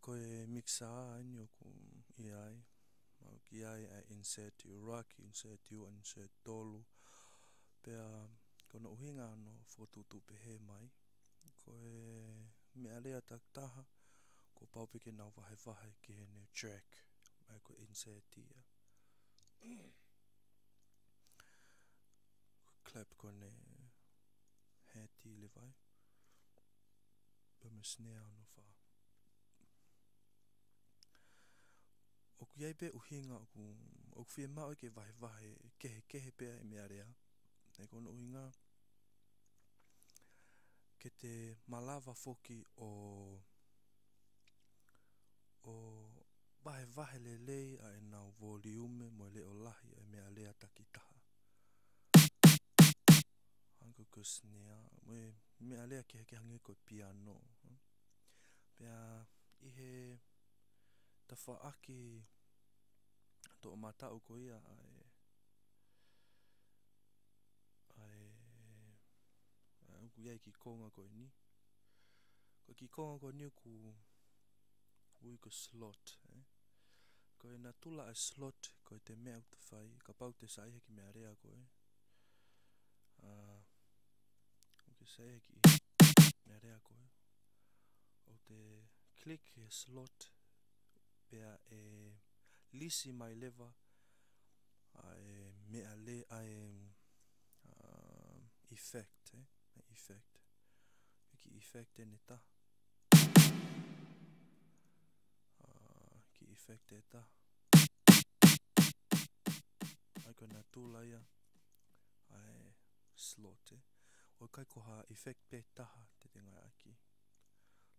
koe mixa ani o ku iai. Mau ki ai a insert i raki, insert i ua, insert tolu. Pea kono uhinga no whotutu pehe mai. Koe mea lea taktaha. Ko paupike nau wahe wahe ki hene track. Mai koe insert ia. Clap kone heti le vai. Peme snare no wha. Oku iai pe uhinga oku whie mao ke wahe wahe kehe pea e mea rea. Nei kono uhinga ke te malawa foki o wahe wahe le lei a e nau volume mo le o lahi e mea lea takitaha. Hanko ko snare, mea lea ke hange koe piano. Pea ihe ta whaaki to o matau ko ia uku iai ki konga koe ni. Ko ki konga koe ni ku ui ko slot. Koe na tula a slot koe te mea uta whai. Ka pau te saihe ki mea rea koe. Ke saihe ki mea rea koe. O te click e slot pea e lisi mai lewa mea le effect. Effect. Ki effect e ne ta. Ki effect e ta. Ai koe nā tūla ia. Ai slot O kai koha effect pe taha te te ngai aki.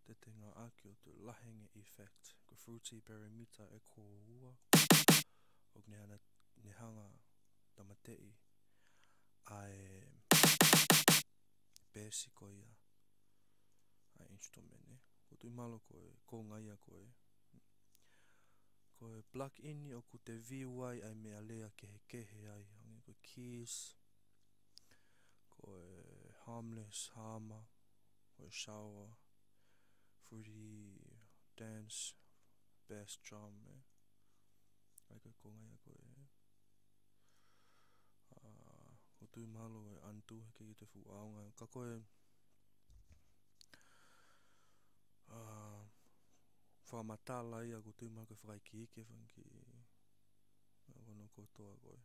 Te te ngā aki o tu lahenge effect. Ko fruity perimeter e ko ua. O ne hanga tamatei. Ai bēsi ko ia. Ai instrument Ko tui malo koe ko ngai a koe. Koe plug in o ku te VY ai mea lea kehe ai. Hangi koe keys. Koe harmless, harma. Koe shower. Fruity dance. Bass drum. Ai koe ko ngai a koe. Ko tui malo e antu heke ki te fu aunga. Ka koe whamatala ia ko tui malo koe whakai ki ike whanki. Wano kotoa koe.